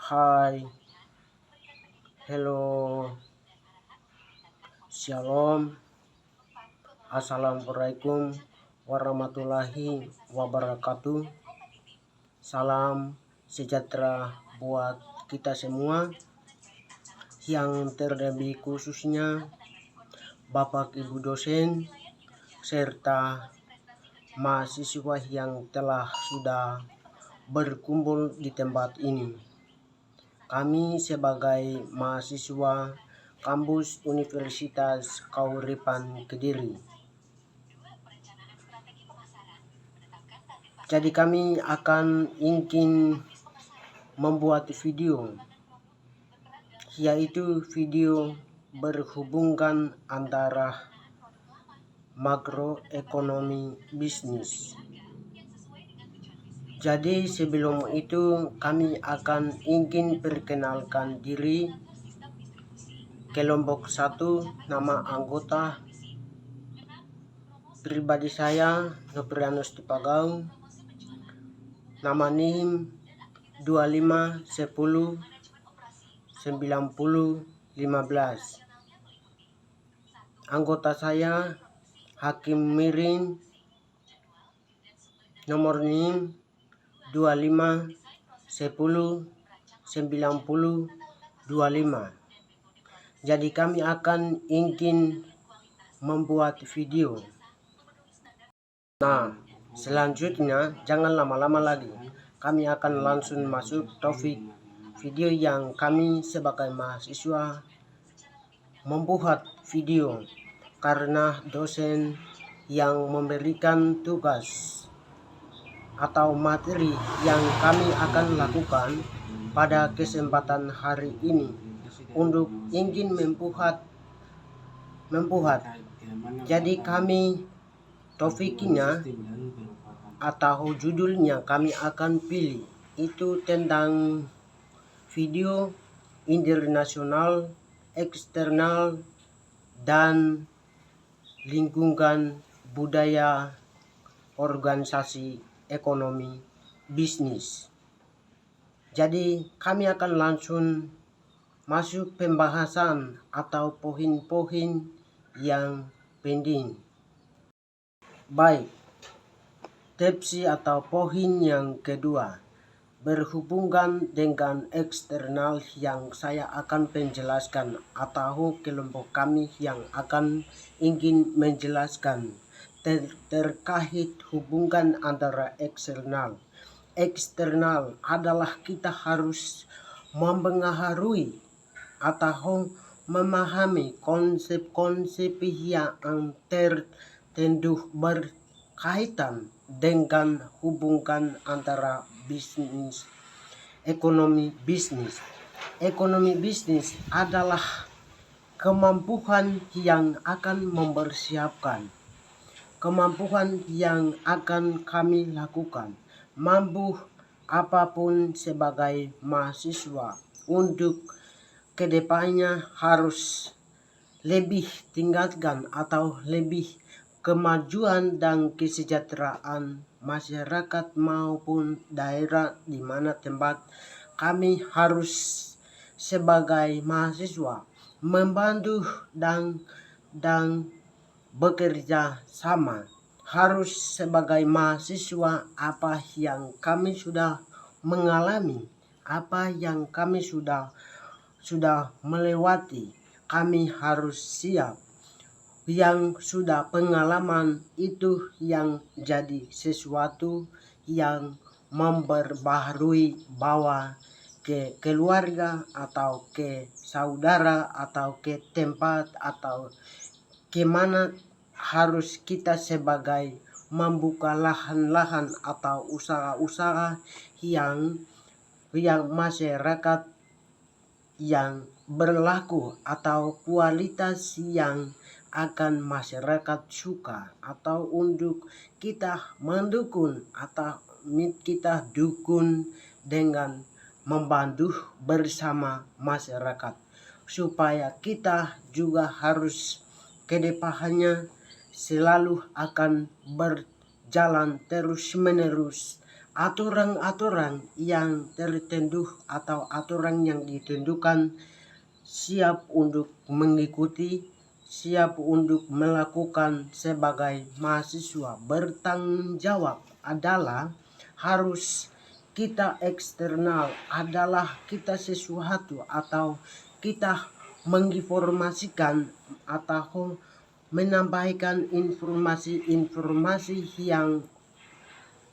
Hai, hello, shalom, assalamualaikum warahmatullahi wabarakatuh. Salam sejahtera buat kita semua, yang terlebih khususnya Bapak Ibu dosen serta mahasiswa yang telah sudah berkumpul di tempat ini. Kami sebagai mahasiswa kampus Universitas Kauripan Kediri. Jadi kami akan ingin membuat video, yaitu video berhubungan antara makroekonomi bisnis. Jadi sebelum itu kami akan ingin perkenalkan diri. Kelompok 1, nama anggota pribadi saya Noprianus Tipagau, nama NIM 25109015. Anggota saya Hakim Mirin, nomor NIM 25109025. Jadi kami akan ingin membuat video. Nah, selanjutnya jangan lama-lama lagi. Kami akan langsung masuk topik video yang kami sebagai mahasiswa membuat video karena dosen yang memberikan tugas atau materi yang kami akan lakukan pada kesempatan hari ini untuk ingin membuat. Jadi kami topiknya atau judulnya kami akan pilih itu tentang video internasional, eksternal, dan lingkungan budaya organisasi ekonomi bisnis. Jadi kami akan langsung masuk pembahasan atau poin-poin yang penting. Baik, tipsi atau poin yang kedua berhubungan dengan eksternal yang saya akan menjelaskan atau kelompok kami yang akan ingin menjelaskan terkait hubungan antara eksternal. Eksternal adalah kita harus mempengaruhi atau memahami konsep-konsep yang tertentu berkaitan dengan hubungan antara bisnis, ekonomi bisnis. Ekonomi bisnis adalah kemampuan yang akan mempersiapkan, kemampuan yang akan kami lakukan, mampu apapun sebagai mahasiswa untuk kedepannya harus lebih tingkatkan atau lebih kemajuan dan kesejahteraan masyarakat maupun daerah di mana tempat kami harus sebagai mahasiswa membantu dan bekerja sama. Harus sebagai mahasiswa apa yang kami sudah mengalami, apa yang kami sudah melewati, kami harus siap. Yang sudah pengalaman itu yang jadi sesuatu yang memperbaharui bawa ke keluarga atau ke saudara atau ke tempat atau kemana harus kita sebagai membuka lahan-lahan atau usaha-usaha yang masyarakat yang berlaku atau kualitas yang akan masyarakat suka atau untuk kita mendukung atau kita dukung dengan membantu bersama masyarakat supaya kita juga harus kedepannya selalu akan berjalan terus menerus aturan-aturan yang tertentu atau aturan yang ditentukan, siap untuk mengikuti, siap untuk melakukan sebagai mahasiswa. Bertanggung jawab adalah harus kita eksternal, adalah kita sesuatu atau kita menginformasikan atau menyampaikan informasi-informasi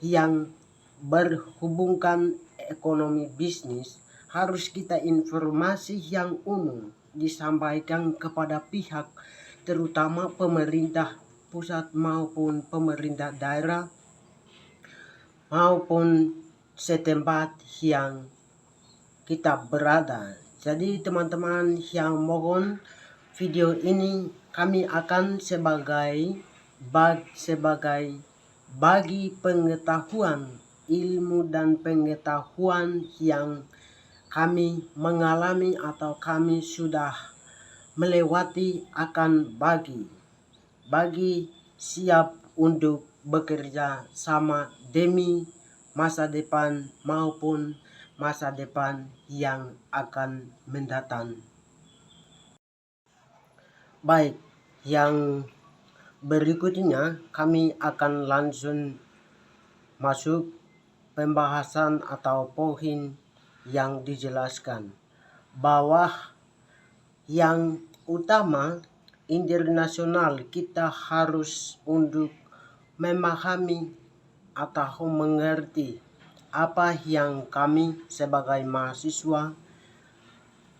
yang berhubungkan ekonomi bisnis. Harus kita informasi yang umum disampaikan kepada pihak, terutama pemerintah pusat maupun pemerintah daerah maupun setempat yang kita berada. Jadi teman-teman yang mohon, video ini kami akan sebagai bagi pengetahuan, ilmu dan pengetahuan yang kami mengalami atau kami sudah melewati, akan bagi siap untuk bekerja sama demi masa depan maupun masa depan yang akan mendatang. Baik, yang berikutnya kami akan langsung masuk pembahasan atau poin yang dijelaskan bahwa yang utama internasional kita harus untuk memahami atau mengerti apa yang kami sebagai mahasiswa,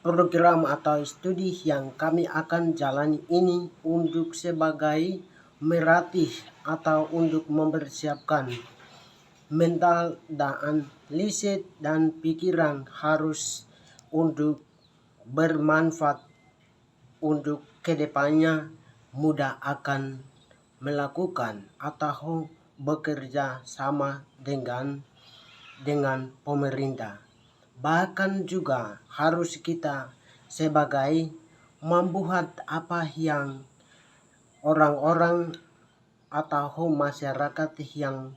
program atau studi yang kami akan jalani ini untuk sebagai melatih atau untuk mempersiapkan mental dan lisan dan pikiran harus untuk bermanfaat untuk kedepannya mudah akan melakukan atau bekerja sama dengan pemerintah. Bahkan juga harus kita sebagai membuat apa yang orang-orang atau masyarakat yang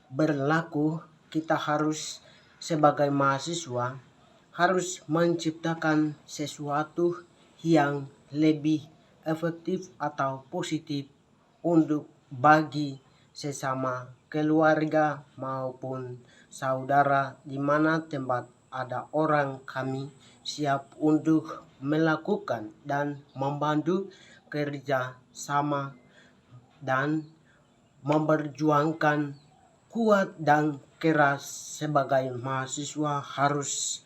berlaku. Kita harus sebagai mahasiswa harus menciptakan sesuatu yang lebih efektif atau positif untuk bagi sesama keluarga maupun saudara, di mana tempat ada orang, kami siap untuk melakukan dan membantu kerja sama dan memperjuangkan kuat dan keras. Sebagai mahasiswa harus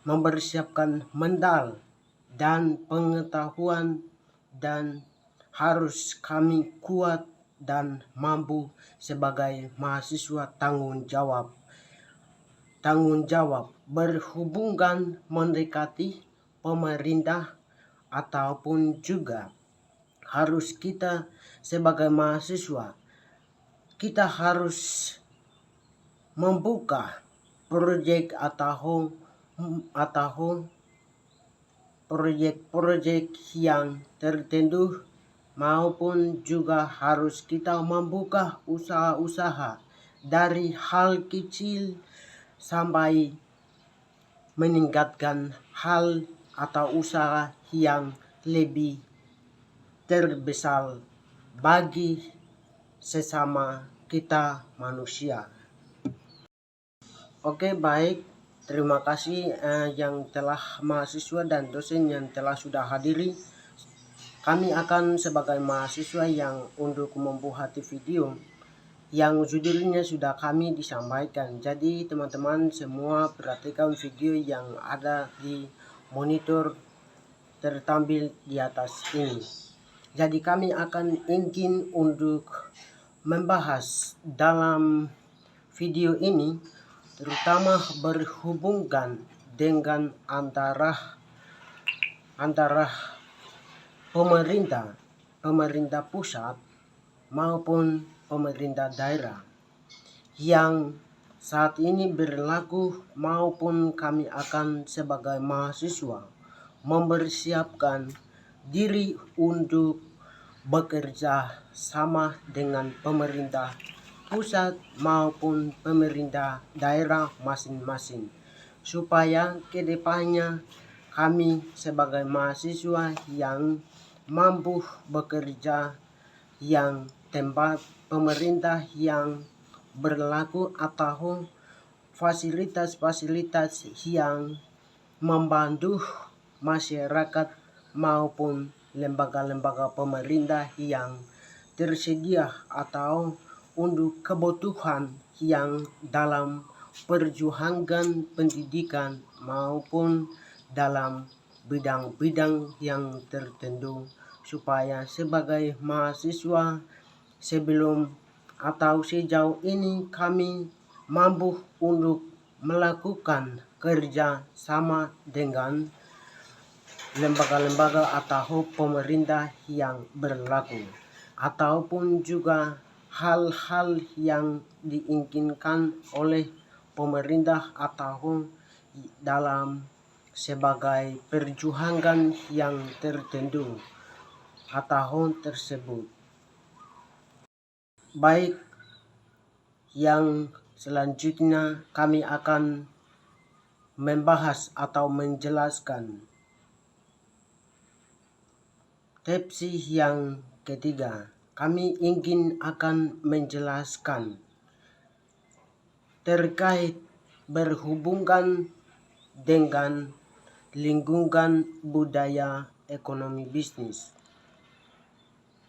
mempersiapkan mental dan pengetahuan, dan harus kami kuat dan mampu sebagai mahasiswa tanggung jawab berhubungan mendekati pemerintah, ataupun juga harus kita sebagai mahasiswa kita harus membuka proyek atau proyek-proyek yang tertentu, maupun juga harus kita membuka usaha-usaha dari hal kecil sampai meningkatkan hal atau usaha yang lebih terbesar bagi sesama kita manusia. Oke, baik, terima kasih yang telah mahasiswa dan dosen yang telah sudah hadiri. Kami akan sebagai mahasiswa yang untuk membuat video yang judulnya sudah kami disampaikan. Jadi teman-teman semua perhatikan video yang ada di monitor tertampil di atas ini. Jadi kami akan ingin untuk membahas dalam video ini terutama berhubungan dengan antara pemerintah pusat maupun pemerintah daerah yang saat ini berlaku, maupun kami akan sebagai mahasiswa mempersiapkan diri untuk bekerja sama dengan pemerintah pusat maupun pemerintah daerah masing-masing, supaya kedepannya kami sebagai mahasiswa yang mampu bekerja, yang tempat pemerintah yang berlaku atau fasilitas-fasilitas yang membantu masyarakat maupun lembaga-lembaga pemerintah yang tersedia atau untuk kebutuhan yang dalam perjuangan pendidikan maupun dalam bidang-bidang yang tertentu, supaya sebagai mahasiswa sebelum atau sejauh ini kami mampu untuk melakukan kerja sama dengan lembaga-lembaga atau pemerintah yang berlaku, ataupun juga hal-hal yang diinginkan oleh pemerintah atau dalam sebagai perjuangan yang tertentu atau tersebut. Baik, yang selanjutnya kami akan membahas atau menjelaskan tipsi yang ketiga. Kami ingin akan menjelaskan terkait berhubungan dengan lingkungan budaya ekonomi bisnis.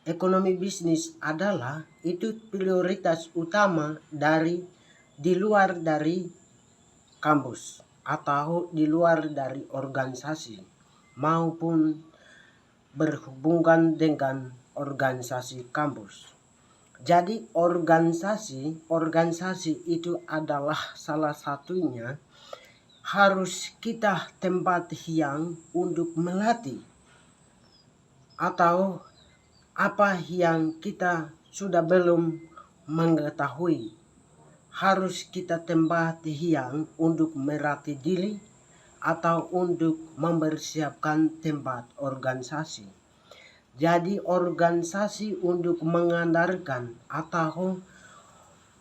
Ekonomi bisnis adalah itu prioritas utama di luar dari kampus atau di luar dari organisasi maupun berhubungan dengan organisasi kampus. Jadi organisasi itu adalah salah satunya harus kita tempat yang untuk melatih atau apa yang kita sudah belum mengetahui, harus kita tempat yang untuk melatih diri atau untuk mempersiapkan tempat organisasi. Jadi organisasi untuk mengandalkan atau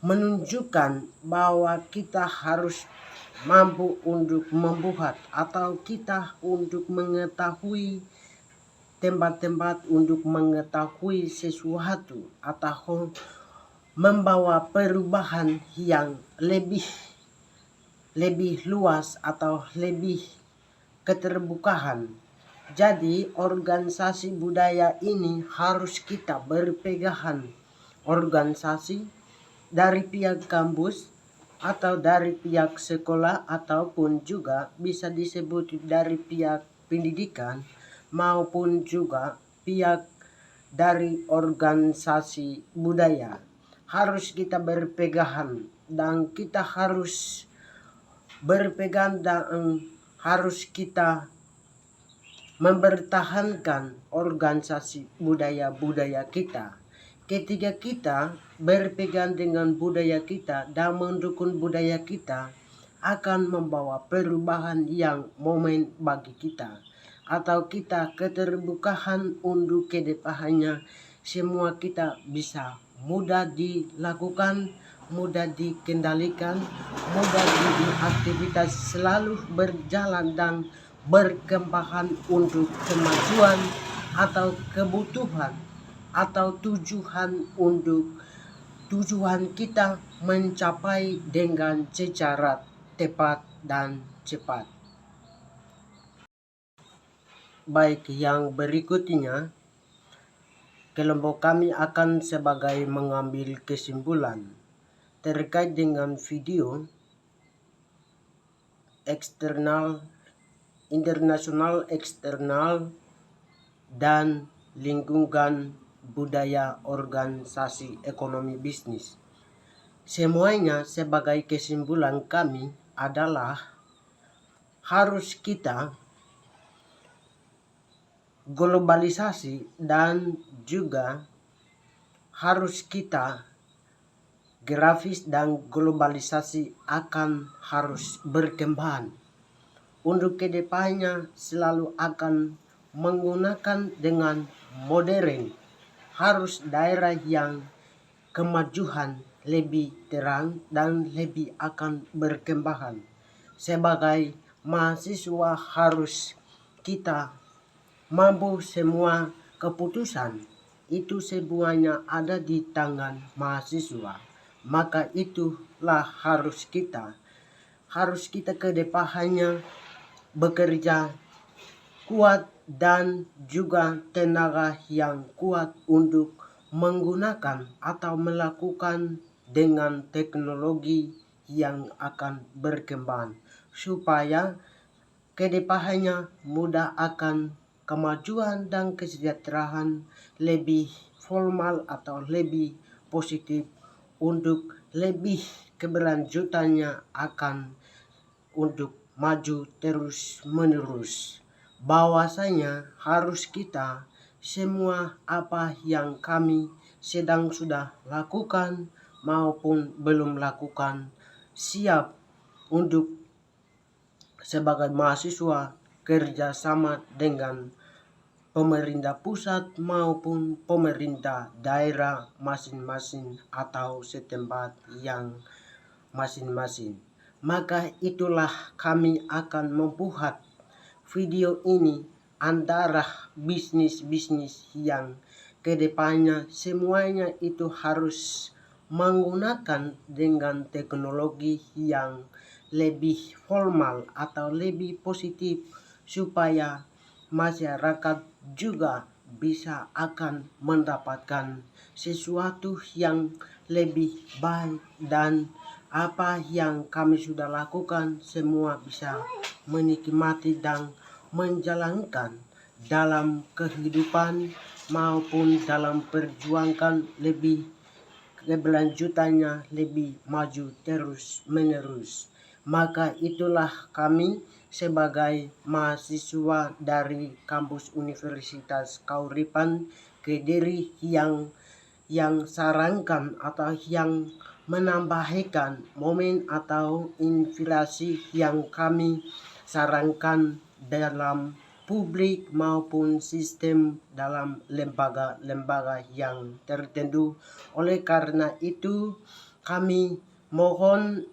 menunjukkan bahwa kita harus mampu untuk membuat atau kita untuk mengetahui tempat-tempat untuk mengetahui sesuatu atau membawa perubahan yang lebih luas atau lebih keterbukaan. Jadi organisasi budaya ini harus kita berpegangan organisasi dari pihak kampus atau dari pihak sekolah ataupun juga bisa disebut dari pihak pendidikan maupun juga pihak dari organisasi budaya. Harus kita berpegangan dan kita harus berpegang dan harus kita mempertahankan organisasi budaya-budaya kita. Ketika kita berpegang dengan budaya kita dan mendukung budaya kita, akan membawa perubahan yang momen bagi kita, atau kita keterbukaan untuk kedepannya. Semua kita bisa mudah dilakukan, mudah dikendalikan, mudah aktivitas selalu berjalan dan berkembang untuk kemajuan atau kebutuhan atau tujuan kita mencapai dengan secara tepat dan cepat. Baik, yang berikutnya kelompok kami akan sebagai mengambil kesimpulan terkait dengan video eksternal, internasional eksternal, dan lingkungan budaya organisasi ekonomi bisnis. Semuanya sebagai kesimpulan kami adalah harus kita globalisasi dan juga harus kita grafis dan globalisasi akan harus berkembang. Untuk kedepannya selalu akan menggunakan dengan modern, harus daerah yang kemajuan lebih terang dan lebih akan berkembang. Sebagai mahasiswa harus kita mampu semua keputusan itu semuanya ada di tangan mahasiswa. Maka itulah harus kita ke depannya bekerja kuat dan juga tenaga yang kuat untuk menggunakan atau melakukan dengan teknologi yang akan berkembang supaya kedepannya mudah akan kemajuan dan kesejahteraan lebih formal atau lebih positif untuk lebih keberlanjutannya akan untuk maju terus menerus. Bahwasanya harus kita semua apa yang kami sedang sudah lakukan maupun belum lakukan siap untuk sebagai mahasiswa kerjasama dengan pemerintah pusat maupun pemerintah daerah masing-masing atau setempat yang masing-masing. Maka itulah kami akan membuat video ini antara bisnis-bisnis yang kedepannya semuanya itu harus menggunakan dengan teknologi yang lebih formal atau lebih positif supaya masyarakat juga bisa akan mendapatkan sesuatu yang lebih baik dan apa yang kami sudah lakukan semua bisa menikmati dan menjalankan dalam kehidupan maupun dalam perjuangan lebih keberlanjutannya lebih maju terus menerus. Maka itulah kami sebagai mahasiswa dari kampus Universitas Kauripan Kediri yang sarankan atau yang menambahkan momen atau inflasi yang kami sarankan dalam publik maupun sistem dalam lembaga-lembaga yang tertentu. Oleh karena itu kami mohon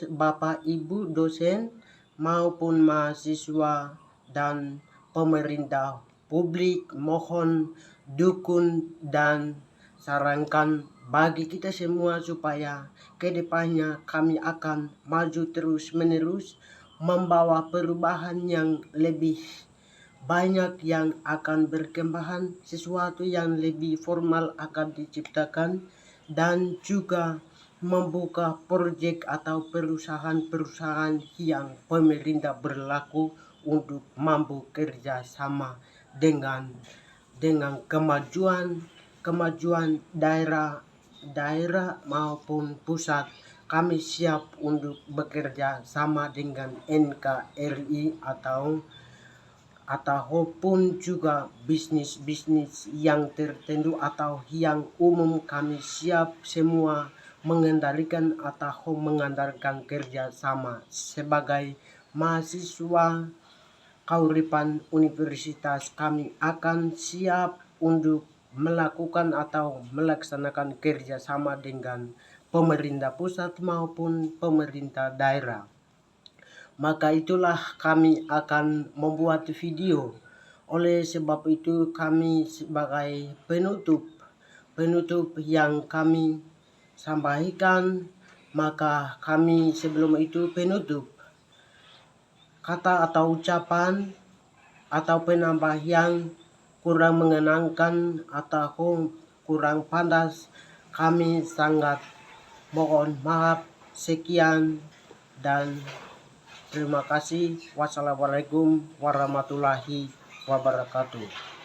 Bapak Ibu dosen maupun mahasiswa dan pemerintah publik mohon dukung dan sarankan bagi kita semua supaya kedepannya kami akan maju terus menerus membawa perubahan yang lebih banyak yang akan berkembang, sesuatu yang lebih formal akan diciptakan dan juga membuka proyek atau perusahaan-perusahaan yang pemerintah berlaku untuk mampu kerja sama dengan kemajuan daerah maupun pusat. Kami siap untuk bekerja sama dengan NKRI ataupun juga bisnis-bisnis yang tertentu atau yang umum. Kami siap semua mengendalikan atau mengandalkan kerjasama sebagai mahasiswa Kauripan Universitas. Kami akan siap untuk melakukan atau melaksanakan kerjasama dengan pemerintah pusat maupun pemerintah daerah. Maka itulah kami akan membuat video. Oleh sebab itu kami sebagai penutup yang kami sampaikan, maka kami sebelum itu penutup kata atau ucapan atau penambah yang kurang mengenangkan atau kurang pantas, kami sangat mohon maaf. Sekian dan terima kasih. Wassalamualaikum warahmatullahi wabarakatuh.